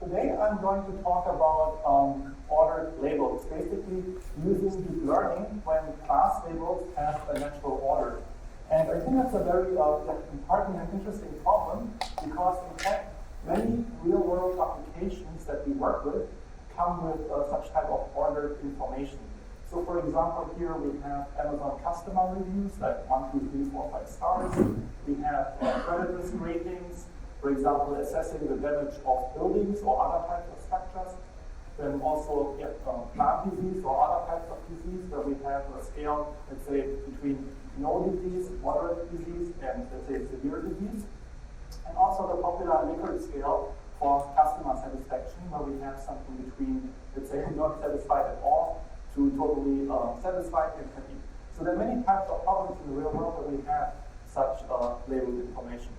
today I'm going to talk about ordered labels, basically using deep learning when class labels have a natural order. And I think that's a very important and interesting problem because, in fact, many real-world applications that we work with come with such type of ordered information. So, for example, here we have Amazon customer reviews, like 1, 2, 3, 4, 5 stars. We have credit risk ratings, for example, assessing the damage of buildings or other types of structures. Then also plant disease or other types of disease, where we have a scale, let's say, between no disease, moderate disease, and let's say severe disease. And also the popular Likert scale for customer satisfaction, where we have something between, let's say, not satisfied at all to totally satisfied and happy. So there are many types of problems in the real world where we have such labeled information.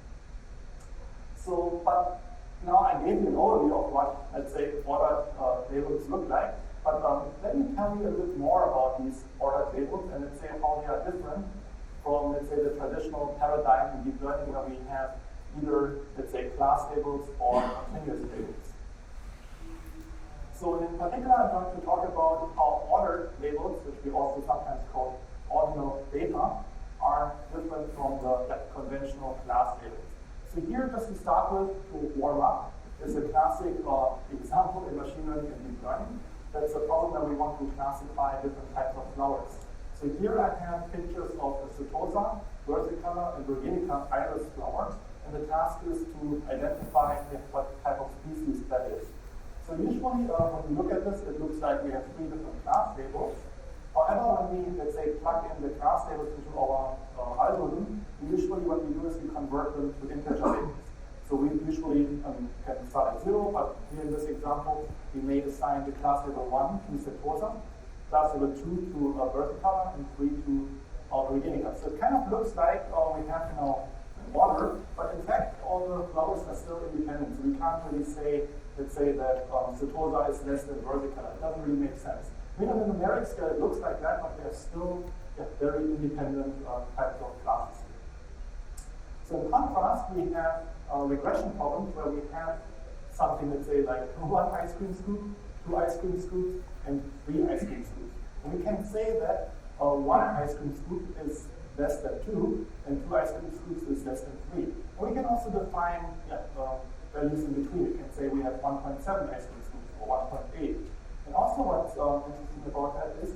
So, but now I gave you an overview of what, let's say, ordered labels look like. But let me tell you a bit more about these ordered labels and let's say how they are different from, let's say, the traditional paradigm in deep learning where we have either, let's say, class labels or continuous labels. So in particular, I'm going to talk about how ordered labels, which we also sometimes call ordinal data, are different from the conventional class labels. So here, just to start with, to warm up, is a classic example in machine learning and deep learning. That's a problem that we want to classify different types of flowers. So here I have pictures of a setosa, versicolor, and virginica iris flower, and the task is to identify what type of species that is. So usually, when we look at this, it looks like we have 3 different class labels. However, when we, let's say, plug in the class labels into our algorithm, usually what we do is we convert them to integer labels. So we usually can start at 0, but here in this example, we may assign the class label 1 to setosa, class label 2 to versicolor, and 3 to virginica. So it kind of looks like we have an order, but in fact, all the flowers are still independent. So we can't really say, let's say that setosa is less than versicolor. It doesn't really make sense. I mean, on the numeric scale, it looks like that, but they're still very independent types of classes. So in contrast, we have regression problems where we have something, let's say, like 1 ice cream scoop, 2 ice cream scoops, and 3 ice cream scoops. And we can say that 1 ice cream scoop is less than 2, and 2 ice cream scoops is less than 3. And we can also define values in between. We can say we have 1.7 ice cream scoops or 1.8. And also what's interesting about that is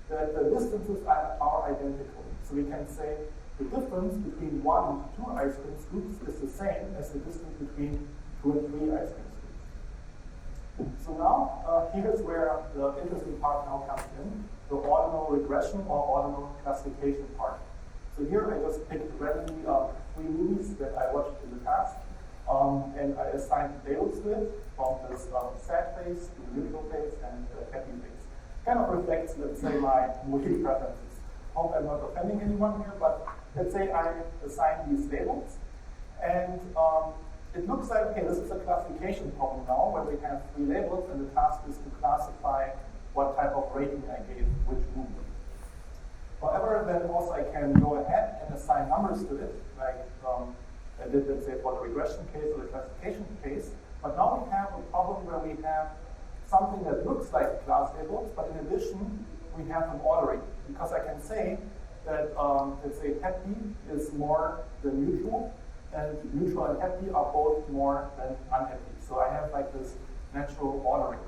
that the distances are identical. So we can say the difference between 1 and 2 ice cream scoops is the same as the distance between 2 and 3 ice cream scoops. So now, here's where the interesting part now comes in, the ordinal regression or ordinal classification part. So here I just picked randomly 3 movies that I watched in the past, and I assigned labels to it from this sad face to neutral face and happy face. Kind of reflects, let's say, my movie preferences. Hope I'm not offending anyone here, but let's say I assign these labels, and it looks like, okay, this is a classification problem now, where we have 3 labels, and the task is to classify what type of rating I gave which movie. However, then also I can go ahead and assign numbers to it, like I did, let's say, for the regression case or the classification case. But now we have a problem where we have something that looks like class labels, but in addition, we have an ordering. Because I can say that, let's say, happy is more than neutral, and neutral and happy are both more than unhappy. So I have like this natural ordering.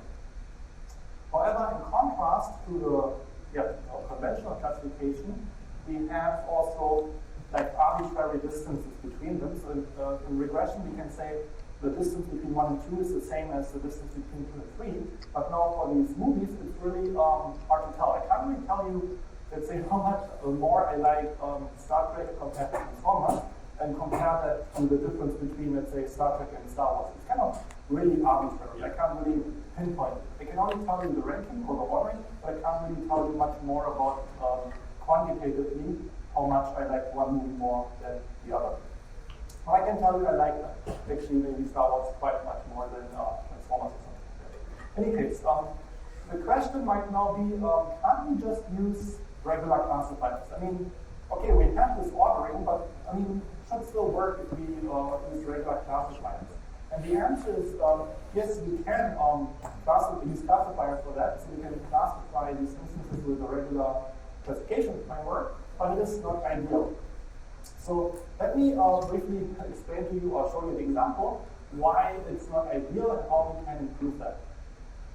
However, in contrast to the conventional classification, we have also like arbitrary distances between them. So in regression, we can say the distance between 1 and 2 is the same as the distance between 2 and 3. But now for these movies, it's really hard to tell. I can't really tell you, let's say, how much more I like Star Trek compared to Transformers, and compare that to the difference between, let's say, Star Trek and Star Wars. It's kind of really arbitrary. I can't really pinpoint it. I can only tell you the ranking or the ordering, but I can't really tell you much more about quantitatively how much I like one movie more than the other. Well, I can tell you I like actually maybe Star Wars quite much more than Transformers or something like that. In any case, the question might now be, can't we just use regular classifiers? I mean, okay, we have this ordering, but I mean, it should still work if we use regular classifiers. And the answer is, yes, we can use classifiers for that, so we can classify these instances with a regular classification framework, but it is not ideal. So let me briefly explain to you or show you the example why it's not ideal and how we can improve that.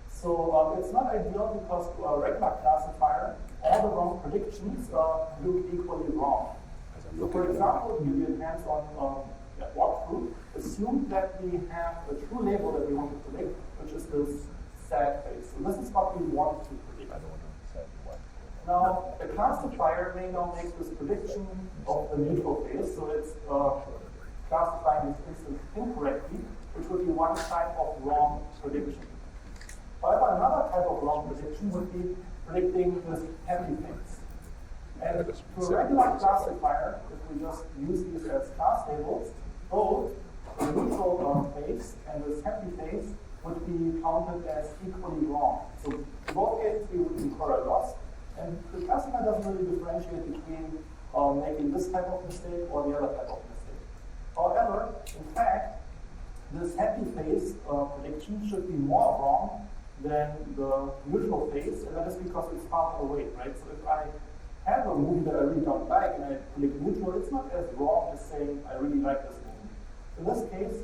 So it's not ideal because to a regular classifier, all the wrong predictions look equally wrong. So for example, give you a hands-on walkthrough, assume that we have a true label that we want to predict, which is this sad face. So this is what we want to predict. Now, a classifier may now make this prediction of the neutral phase, so it's classifying this instance incorrectly, which would be one type of wrong prediction. However, another type of wrong prediction would be predicting this happy phase. And to a regular classifier, if we just use these as class labels, both the neutral phase and this happy phase would be counted as equally wrong. So in both cases, we would incur a loss. And the classifier doesn't really differentiate between making this type of mistake or the other type of mistake. However, in fact, this happy phase prediction should be more wrong than the neutral phase, and that is because it's farther away, right? So if I have a movie that I really don't like and I predict neutral, it's not as wrong as saying I really like this movie. In this case,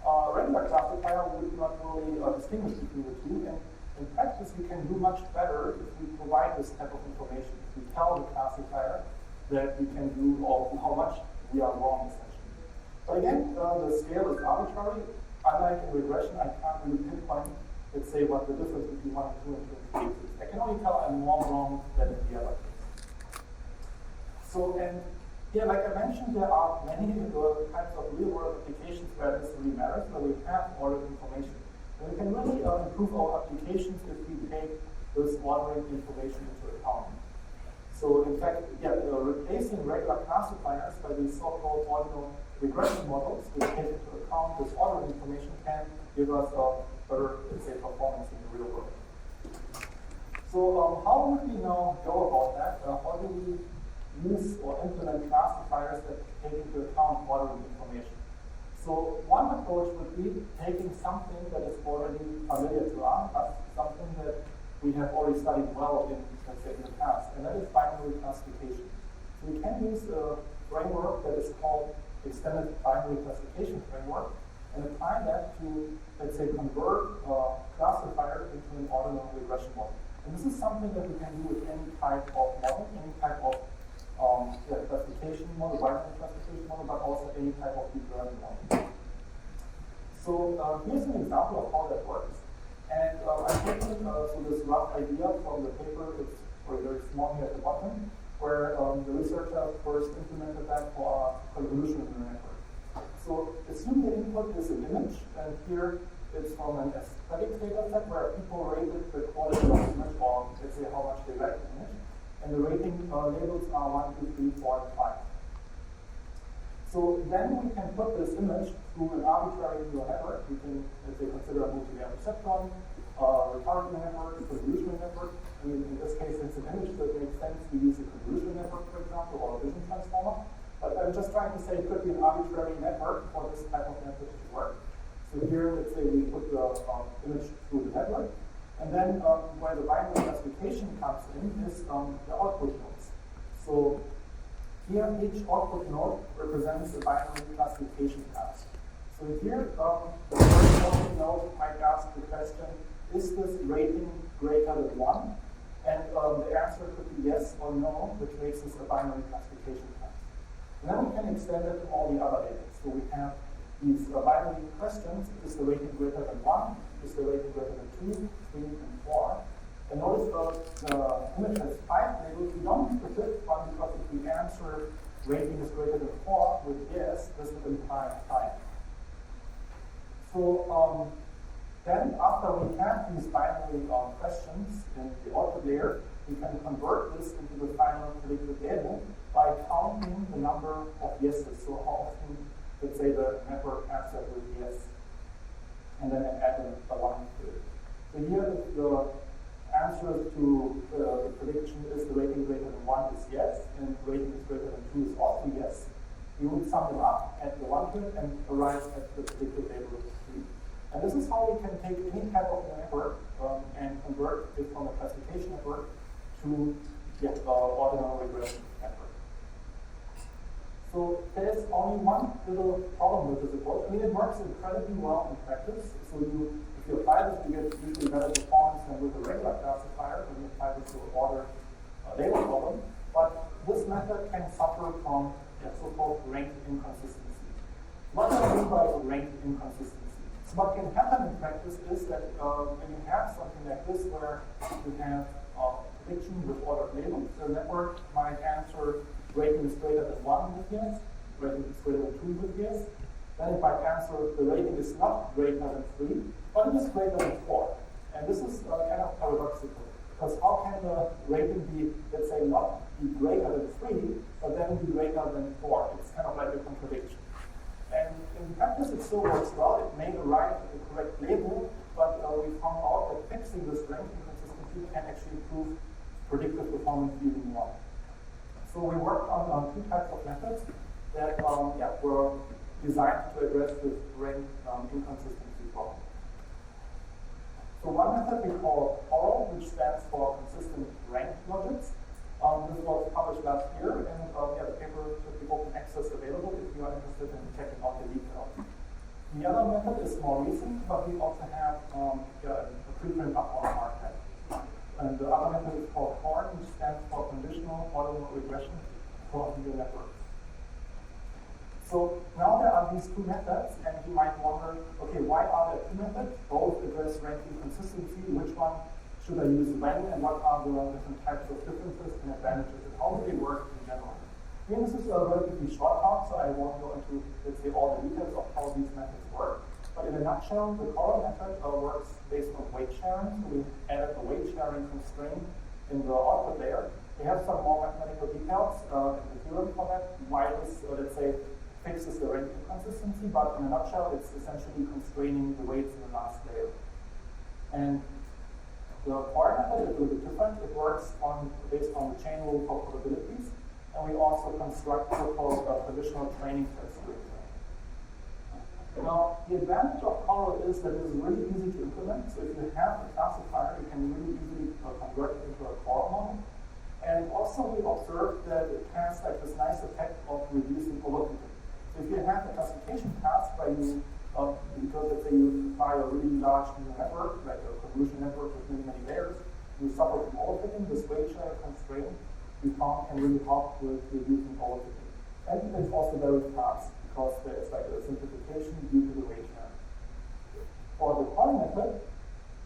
a regular classifier would not really distinguish between the two, and in practice, we can do much better if we provide this type of information. If we tell the classifier that we can do or how much we are wrong, essentially. But again, the scale is arbitrary. Unlike in regression, I can't really pinpoint, let's say, what the difference between 1 and 2 and 3 is. I can only tell I'm more wrong than in the other case. So, and here, like I mentioned, there are many kinds of real-world applications where this really matters, where we have ordered information. And we can really improve our applications if we take this ordering information into account. So in fact, replacing regular classifiers by these so-called ordinal regression models, which take into account this ordering information, can give us a better, let's say, performance in the real world. So how would we now go about that? How do we use or implement classifiers that take into account ordering information? So one approach would be taking something that is already familiar to us, something that we have already studied well in, let's say, in the past, and that is binary classification. So we can use a framework that is called Extended Binary Classification Framework and apply that to, let's say, convert a classifier into an ordinal regression model. And this is something that we can do with any type of model, any type of classification model, binary classification model, but also any type of deep learning model. So here's an example of how that works. And I'm taking this rough idea from the paper, it's very small here at the bottom, where the researcher first implemented that for a convolution in the network. So assume the input is an image, and here it's from an aesthetic data set where people rated the quality of the image, or let's say how much they like the image. And the rating labels are 1, 2, 3, 4, and 5. So then we can put this image through an arbitrary neural network. We can, let's say, consider a multivariate receptron, recurrent network, convolutional network. I mean, in this case, it's an image, so it makes sense to use a convolutional network, for example, or a vision transformer. But I'm just trying to say it could be an arbitrary network for this type of network to work. So here, let's say we put the image through the network. And then where the binary classification comes in is the output nodes. So here each output node represents a binary classification task. So here the first output node might ask the question, is this rating greater than 1? And the answer could be yes or no, which makes this a binary classification task. And then we can extend it to all the other labels. So we have these binary questions, is the rating greater than 1? Is the rating greater than 2, 3, and 4? And notice the image has 5 labels. We don't need the fifth one because if we answer rating is greater than 4 with yes, this would imply 5. So then after we have these binary questions in the output layer, we can convert this into the final predicted label by counting the number of yeses. So how often, let's say, the network answered with yes. And then add a 1 to it. So here the answer to the prediction is the rating greater than 1 is yes, and rating is greater than 2 is also yes. we would sum them up at the one bit and arrive at the predicted label of 3. And this is how we can take any type of network and convert it from a classification network to ordinal regression network. So there's only one little problem with this approach. I mean, it works incredibly well in practice. So if you apply this, you get usually better performance than with a regular classifier when you apply this to an ordered label problem. But this method can suffer from so-called ranked inconsistency. What do I mean by ranked inconsistency? So what can happen in practice is that when you have something like this, where you have prediction with ordered labels, the network might answer rating is greater than 1 with yes, rating is greater than 2 with yes. Then it might answer the rating is not greater than 3, but it is greater than 4. And this is kind of paradoxical, because how can the rating be, let's say, not be greater than 3, but then be greater than 4? It's kind of like a contradiction. And in practice, it still works well. It may arrive at the correct label, but we found out that fixing this rank inconsistency can actually improve predictive performance even more. So we worked on two types of methods that were designed to address this rank inconsistency problem. So one method we call ORAL, which stands for consistent rank logics. This was published last year, and the paper should be open access available if you are interested in checking out the details. The other method is more recent, but we also have a preprint up on our archive. And the other method is called CORN, which stands for conditional ordinal regression for neural networks. So now there are these two methods, and you might wonder, okay, why are there two methods? Both address rank inconsistency. Which one should I use when, and what are the different types of differences and advantages, and how do they work in general? I mean, this is a relatively short talk, so I won't go into, let's say, all the details of how these methods work. But in a nutshell, the CORAL method works based on weight sharing. So we added a weight sharing constraint in the output layer. We have some more mathematical details in the theorem for that, why this, let's say, fixes the rank inconsistency, but in a nutshell, it's essentially constraining the weights in the last layer. And the CORAL method is a little bit different. It works based on the chain rule for probabilities, and we also construct so-called conditional training sets to it. Now, the advantage of CORAL is that it is really easy to implement. So if you have a classifier, you can really easily convert it into a CORAL model. And also we observed that it has like this nice effect of reducing overfitting. So if you have a classification task by you, because let's say you apply a really large neural network, like a convolution network with many, many layers, you suffer from overfitting. This weight share constraint we found can really help with reducing overfitting. And it's also very fast, because there's like a simplification due to the weight share. For the CORAL method,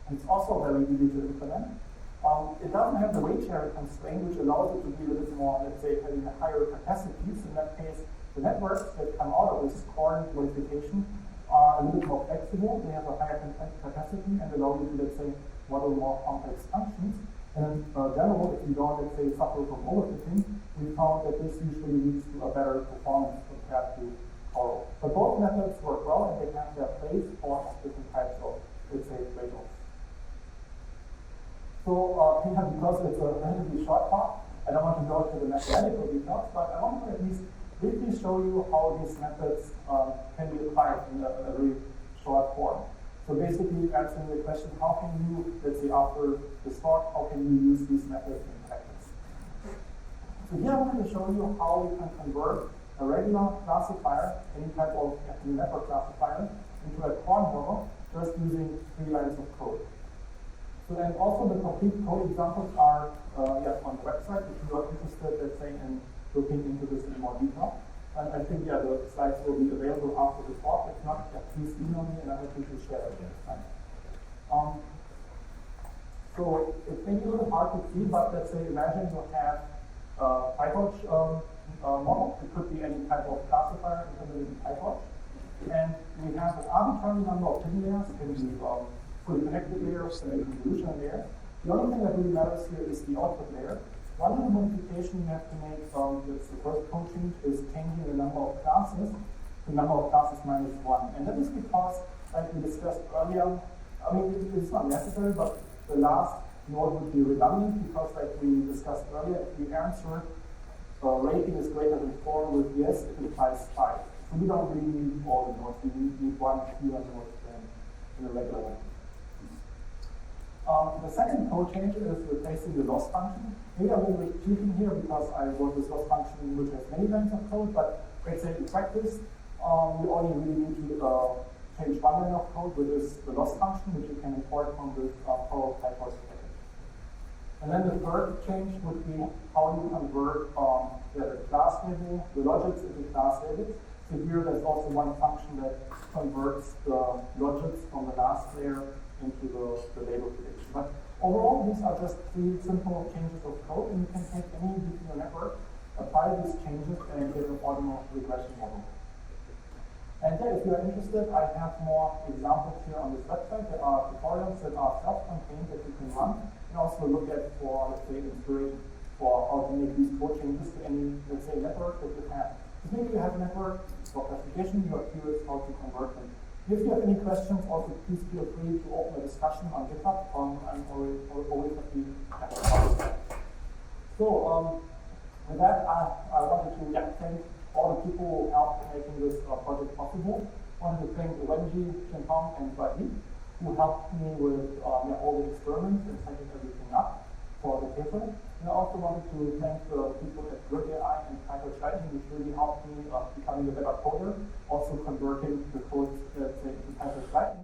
it's also very easy to implement. It doesn't have the weight share constraint, which allows it to be a little bit more, let's say, having a higher capacity. So in that case, the networks that come out of this CORAL modification are a little bit more flexible. They have a higher capacity and allow you to, let's say, model more complex functions. And in general, if you don't, let's say, suffer from overfitting, we found that this usually leads to a better performance compared to CORAL. But both methods work well, and they have their place for different types of, let's say, trade-offs. So because it's a relatively short talk, I don't want to go into the mathematical details, but I want to at least briefly show you how these methods can be applied in a very short form. So basically answering the question, how can you, let's say after this talk, how can you use these methods in practice? So here I wanted to show you how we can convert a regular classifier, any type of network classifier, into a CORN model just using 3 lines of code. So, and also the complete code examples are on the website if you are interested, let's say, in looking into this in more detail. And I think the slides will be available after the talk. If not, please email me and I'm happy to share it next time. So it may be a little hard to see, but let's say imagine you have a PyTorch model. It could be any type of classifier implemented in PyTorch. And we have an arbitrary number of hidden layers. It can be fully connected layers and a convolutional layer. The only thing that really matters here is the output layer. One little modification you have to make, that's the first code change, is changing the number of classes to number of classes minus 1. And that is because, like we discussed earlier, I mean, it's not necessary, but the last node would be redundant because, like we discussed earlier, if we answer rating is greater than 4 with yes, it implies 5. So we don't really need all the nodes. We need one fewer node than in a regular one. The second code change is replacing the loss function. Maybe I'm a little bit cheating here because I wrote this loss function which has many lines of code, but let's say in practice, we only really need to change one line of code, which is the loss function, which you can import from this PyTorch package. And then the third change would be how you convert the class label, the logics into class labels. So here there's also one function that converts the logics from the last layer into the label prediction. But overall, these are just 3 simple changes of code, and you can take any GPU network, apply these changes, and get an ordinal regression model. And yeah, if you are interested, I have more examples here on this website. There are tutorials that are self-contained that you can run, and also look at for, let's say, inspiration for how to make these code changes to any, let's say, network that you have. Because maybe you have a network for classification, you are curious how to convert them. If you have any questions, also please feel free to open a discussion on GitHub. I'm always happy to talk. So with that, I wanted to thank all the people who helped making this project possible. I wanted to thank Wenji, Qiantong, and Wadi, who helped me with all the experiments and setting everything up for the paper. And I also wanted to thank the people at Grid.AI and PyTorch, which really helped me becoming a better coder, also converting the code into PyTorch.